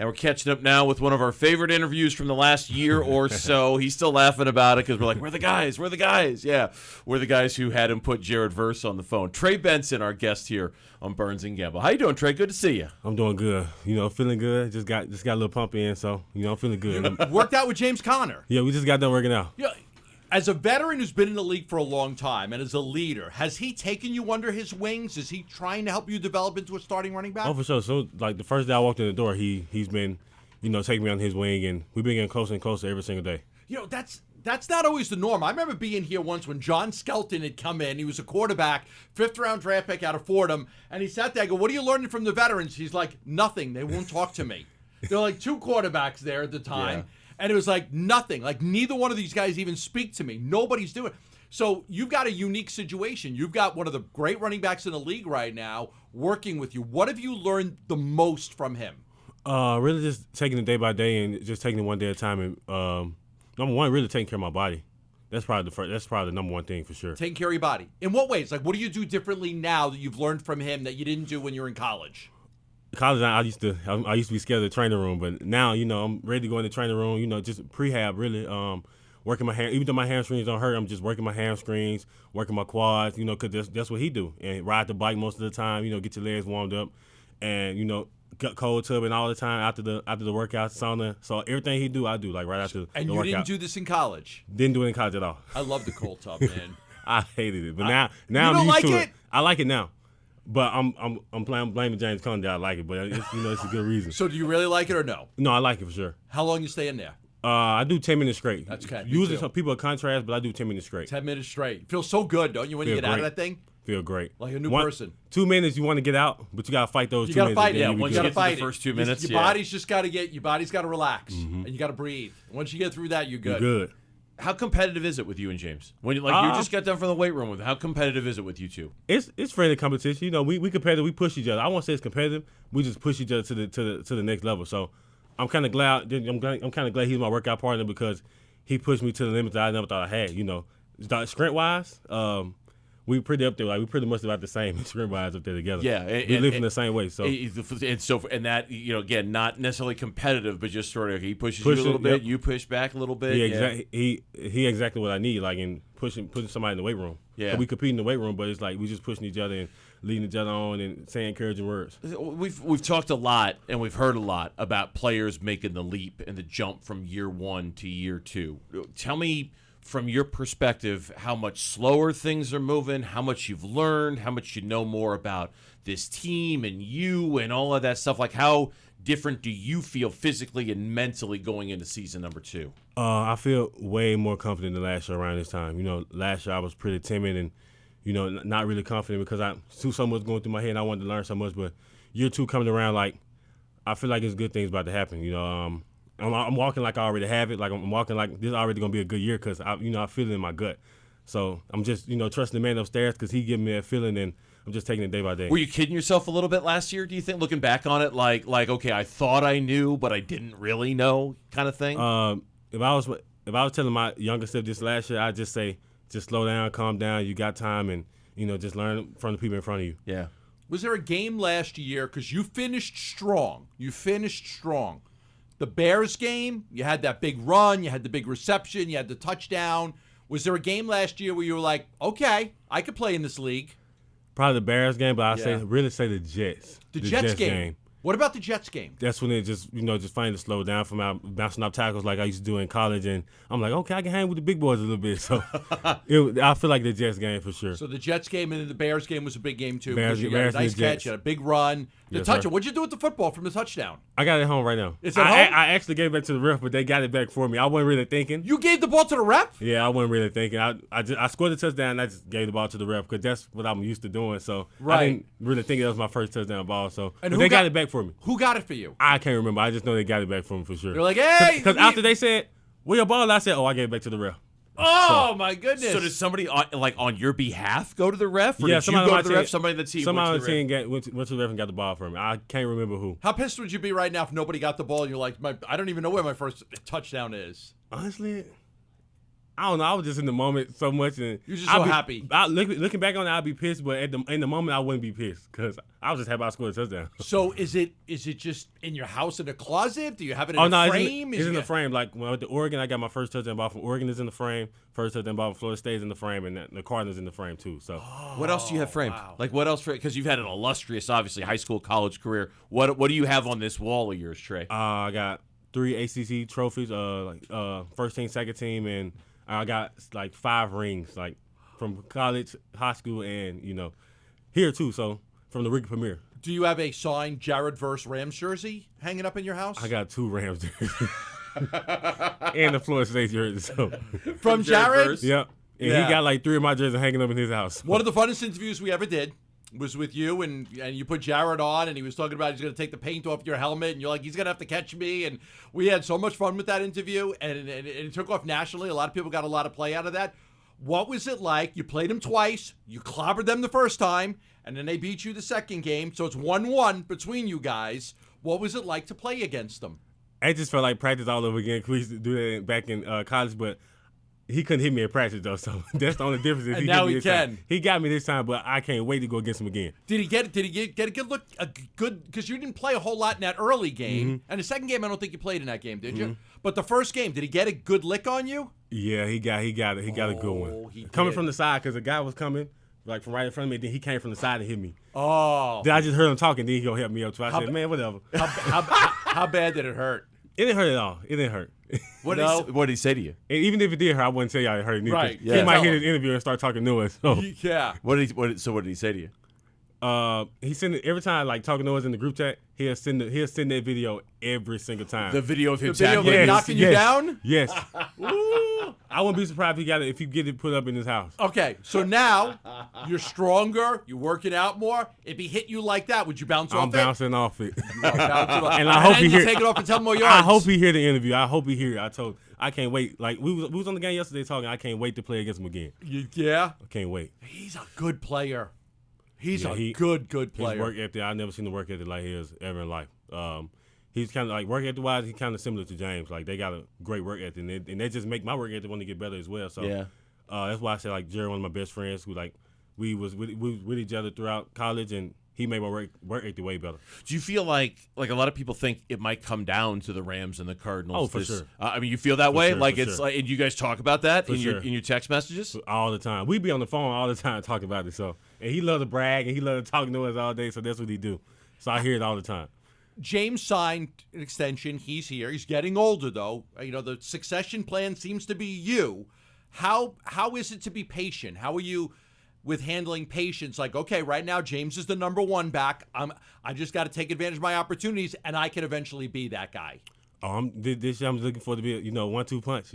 And we're catching up now with one of our favorite interviews from the last year or so. He's still laughing about it because we're like, we're the guys. Yeah, we're the guys who had him put Jared Verse on the phone. Trey Benson, our guest here on Burns Gambo. How you doing, Trey? Good to see you. I'm doing good. Feeling good. Just got a little pump in, so I'm feeling good. Worked out with James Conner. Yeah, we just got done working out. Yeah. As a veteran who's been in the league for a long time and as a leader, has he taken you under his wings? Is he trying to help you develop into a starting running back? Oh, for sure. So, like, the first day I walked in the door, he's been, taking me on his wing, and we've been getting closer and closer every single day. That's not always the norm. I remember being here once when John Skelton had come in. He was a quarterback, 5th-round draft pick out of Fordham, and he sat there and go, what are you learning from the veterans? He's like, nothing. They won't talk to me. There were like 2 quarterbacks there at the time. Yeah. And it was like nothing. Like neither one of these guys even speak to me. Nobody's doing it. So you've got a unique situation. You've got one of the great running backs in the league right now working with you. What have you learned the most from him? Really just taking it day by day and just taking it one day at a time. And number one, really taking care of my body. That's probably the number one thing for sure. Taking care of your body. In what ways? Like what do you do differently now that you've learned from him that you didn't do when you were in college? College, I used to be scared of the training room, but now I'm ready to go in the training room. Just prehab really, working my hand. Even though my hamstrings don't hurt, I'm just working my hamstrings, working my quads. Because that's what he do, and ride the bike most of the time. Get your legs warmed up, and got cold tubbing all the time after the workout, sauna. So everything he do, I do like right after the workout. And you didn't do this in college? Didn't do it in college at all. I love the cold tub, man. I hated it, but now I'm used to it. I like it now. But I'm blaming James Conner that I like it, but it's a good reason. So do you really like it or no? No, I like it for sure. How long you stay in there? I do 10 minutes straight. That's okay. Usually some people are contrast, but I do 10 minutes straight. 10 minutes straight. Feels so good, don't you, when you get out of that thing? Feel great. Like a new person. 2 minutes you want to get out, but you got to fight those 2 minutes. You got to fight it. Once you get through the first 2 minutes, your body's got to relax, and you got to breathe. Once you get through that, you're good. You're good. How competitive is it with you and James? When you just got done from the weight room with him, how competitive is it with you two? It's friendly competition. We competitive. We push each other. I won't say it's competitive. We just push each other to the next level. So I'm kind of glad. I'm kind of glad he's my workout partner because he pushed me to the limits that I never thought I had. Strength wise, we pretty up there. Like we pretty much about the same sprint wise up there together. Yeah, we live in the same way. So and that again, not necessarily competitive, but just sort of he pushes you a little bit, you push back a little bit. Yeah, exactly. He exactly what I need. Like in putting somebody in the weight room. Yeah, so we compete in the weight room, but it's like we just pushing each other and leading each other on and saying encouraging words. We've talked a lot and we've heard a lot about players making the leap and the jump from year 1 to year 2. Tell me, from your perspective, how much slower things are moving, how much you've learned, how much you know more about this team and you and all of that stuff. Like, how different do you feel physically and mentally going into season number 2? I feel way more confident than last year around this time. Last year I was pretty timid and, not really confident because I knew so much going through my head and I wanted to learn so much. But year 2 coming around, like, I feel like it's good things about to happen. I'm walking like I already have it. Like I'm walking like this is already gonna be a good year because I feel it in my gut. So I'm just trusting the man upstairs because he giving me that feeling and I'm just taking it day by day. Were you kidding yourself a little bit last year? Do you think, looking back on it, like okay, I thought I knew but I didn't really know, kind of thing? If I was telling my younger self this last year, I'd just say just slow down, calm down. You got time, and just learn from the people in front of you. Yeah. Was there a game last year because you finished strong? The Bears game, you had that big run, you had the big reception, you had the touchdown. Was there a game last year where you were like, okay, I could play in this league? Probably the Bears game, but I'd really say the Jets. The Jets game. What about the Jets game? That's when it just finding to slow down from out bouncing off tackles like I used to do in college, and I'm like, okay, I can hang with the big boys a little bit. So I feel like the Jets game for sure. So the Jets game and then the Bears game was a big game too. Bears, you had a nice catch, you had a big run. The touchdown. What'd you do with the football from the touchdown? I got it home right now. It's at home? I actually gave it back to the ref, but they got it back for me. I wasn't really thinking. You gave the ball to the ref? Yeah, I wasn't really thinking. I scored the touchdown and I just gave the ball to the ref because that's what I'm used to doing. So I didn't really think that was my first touchdown ball. So they got it back for me. Who got it for you? I can't remember. I just know they got it back for me for sure. They're like, hey! Because after they said, where your ball? I said, I gave it back to the ref. Oh, my goodness. So did somebody, on your behalf go to the ref? Or yeah, did you go to the ref? Somebody on the team Somebody on the team went to the ref and got the ball from me. I can't remember who. How pissed would you be right now if nobody got the ball and you're like, I don't even know where my first touchdown is? Honestly, I don't know. I was just in the moment so much, and You're just so happy. Looking back on it, I'd be pissed, but in the moment, I wouldn't be pissed because I was just happy I scored a touchdown. So is it just in your house in a closet? Do you have it in a frame? It's in the frame. Like when I went to Oregon, I got my first touchdown ball from Oregon is in the frame. First touchdown ball from Florida State is in the frame, and the Cardinals in the frame too. So What else do you have framed? wow. Like what else? Because you've had an illustrious, obviously, high school, college career. What do you have on this wall of yours, Trey? I got 3 ACC trophies, first team, second team, and I got like 5 rings, like from college, high school, and here too. So from the Ricky Premier. Do you have a signed Jared versus Rams jersey hanging up in your house? I got 2 Rams jerseys and the Florida State jersey. So From Jared? yep, and Yeah. he got like 3 of my jerseys hanging up in his house. One of the funnest interviews we ever did was with you, and you put Jared on, and he was talking about he's going to take the paint off your helmet, and you're like, he's going to have to catch me, and we had so much fun with that interview, and it took off nationally. A lot of people got a lot of play out of that. What was it like? You played them twice, you clobbered them the first time, and then they beat you the second game, so it's 1-1 between you guys. What was it like to play against them? I just felt like practice all over again. We used to do that back in college, but he couldn't hit me at practice though, so that's the only difference. And now he can. He got me this time, but I can't wait to go against him again. Did he get a good look? A good, because you didn't play a whole lot in that early game, and the second game I don't think you played in that game, did you? But the first game, did he get a good lick on you? Yeah, he got it. He got a good one. he Coming did. from the side, because the guy was coming like from right in front of me. Then he came from the side and hit me. Oh, Then I just heard him talking. Then he gonna help me up too. I said, man, whatever. how bad did it hurt? It didn't hurt at all. It didn't hurt. What No. did he say to you? And even if it did hurt, I wouldn't tell y'all it hurt. Either, 'cause Right, He yeah. might Tell hear him. this interview and start talking to us. So Yeah. What did he say to you? he send it every time, like talking to us in the group chat. He'll send that video every single time. The video of him The video of him tackling. knocking you down? Yes. I wouldn't be surprised if you get it put up in his house. Okay, so now you're stronger. You're working out more. If he hit you like that, would you bounce off I'm bouncing off it. it? Bounce it off. And I hope then he you hear- take it off and tell him more yards. I hope he hear the interview. I hope he hear it. I can't wait. Like we was on the game yesterday talking. I can't wait to play against him again. Yeah. I can't wait. He's a good player. He's Yeah, a good His player. work ethic. I've never seen the work ethic like his ever in life. He's kind of like work ethic wise. He's kind of similar to James. Like they got a great work ethic, and they just make my work ethic want to get better as well. So Yeah. that's why I say like Jerry, one of my best friends, who like we was with each other throughout college, and he made my work ethic way better. Do you feel like a lot of people think it might come down to the Rams and the Cardinals? Oh, for sure. I mean, you feel that way? sure, Like for it's sure. like, and you guys talk about that For in sure. your text messages? All the time. We be on the phone all the time talking about it. So and he loved to brag and he loved to talk to us all day. So that's what he do. So I hear it all the time. James signed an extension. He's here. He's getting older, though. The succession plan seems to be you. How is it to be patient? How are you with handling patience? Like, okay, right now James is the number 1 back. I just got to take advantage of my opportunities, and I can eventually be that guy. This year I'm looking for to be 1-2 punch.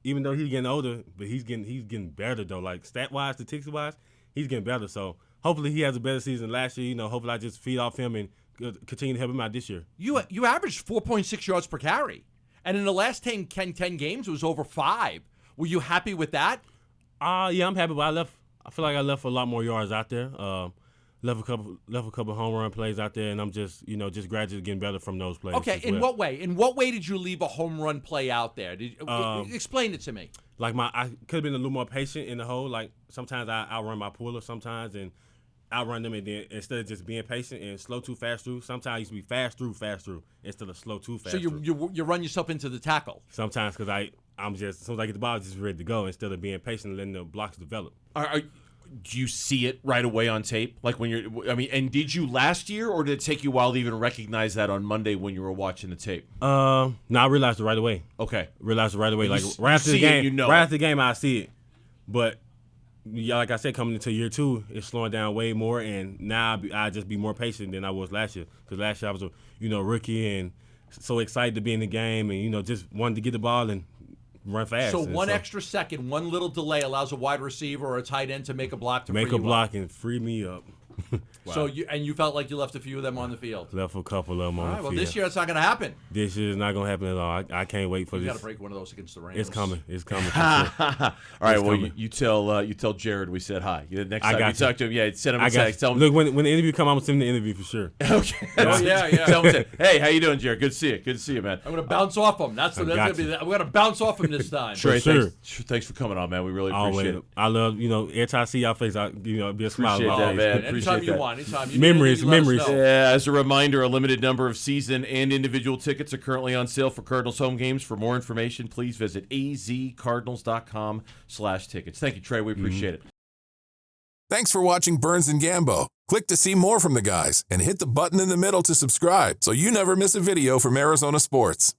Even though he's getting older, but he's getting better though. Like stat wise, statistics wise, he's getting better. So hopefully he has a better season last year. Hopefully I just feed off him and continue to help him out this year. You averaged 4.6 yards per carry, and in the last 10 games it was over 5. Were you happy with that? Yeah, I'm happy. But I feel like I left a lot more yards out there. Left a couple home run plays out there, and I'm just gradually getting better from those plays. Okay, as in well. what way? In what way did you leave a home run play out there? Explain it to me. Like I could have been a little more patient in the hole. Like sometimes I outrun my puller sometimes and outrun them, and then instead of just being patient and slow too fast through, sometimes I used to be fast through instead of slow too fast. So through. you run yourself into the tackle. Sometimes because I'm just as soon as I get the ball, I'm just ready to go instead of being patient and letting the blocks develop. Do you see it right away on tape? Like when and did you last year, or did it take you a while to even recognize that on Monday when you were watching the tape? No, I realized it right away. Okay. Realized it right away. Like you right after the see it, game, you know right it. after the game, I see it. But yeah, like I said, coming into year 2, it's slowing down way more, and now I just be more patient than I was last year. Because last year I was a rookie and so excited to be in the game, and just wanted to get the ball and run fast. So And one extra second, one little delay allows a wide receiver or a tight end to make a block to make free a you block up. and free me up. So you felt like you left a few of them on the field. Left a couple of them on All the right, well, field. this year it's not going to happen. This year is not going to happen at all. I can't wait for You this. got to break one of those against the Rams. It's coming. It's coming. For All sure. right, well, coming. you tell Jared we said hi. Next I time got you you. talk to him, send him a I got text. you. Tell him, Look, when the interview come, I'm gonna send him the interview for sure. okay. Oh, yeah. Tell him, hey, how you doing, Jared? Good to see you. Good to see you, man. I'm going to bounce off him. That's I going got to be. you. I'm going to bounce off him this time. Trey, sure. thanks for coming on, man. We really appreciate Always. it. I love, every time I see y'all face, be a smile. Appreciate on that, my face. man. Anytime Appreciate you that. want. Anytime you Memories, need anything, let us memories. know. Yeah, as a reminder, a limited number of season and individual tickets are currently on sale for Cardinals home games. For more information, please visit azcardinals.com/tickets. Thank you, Trey. We appreciate it. Thanks for watching Burns Gambo. Click to see more from the guys and hit the button in the middle to subscribe so you never miss a video from Arizona sports.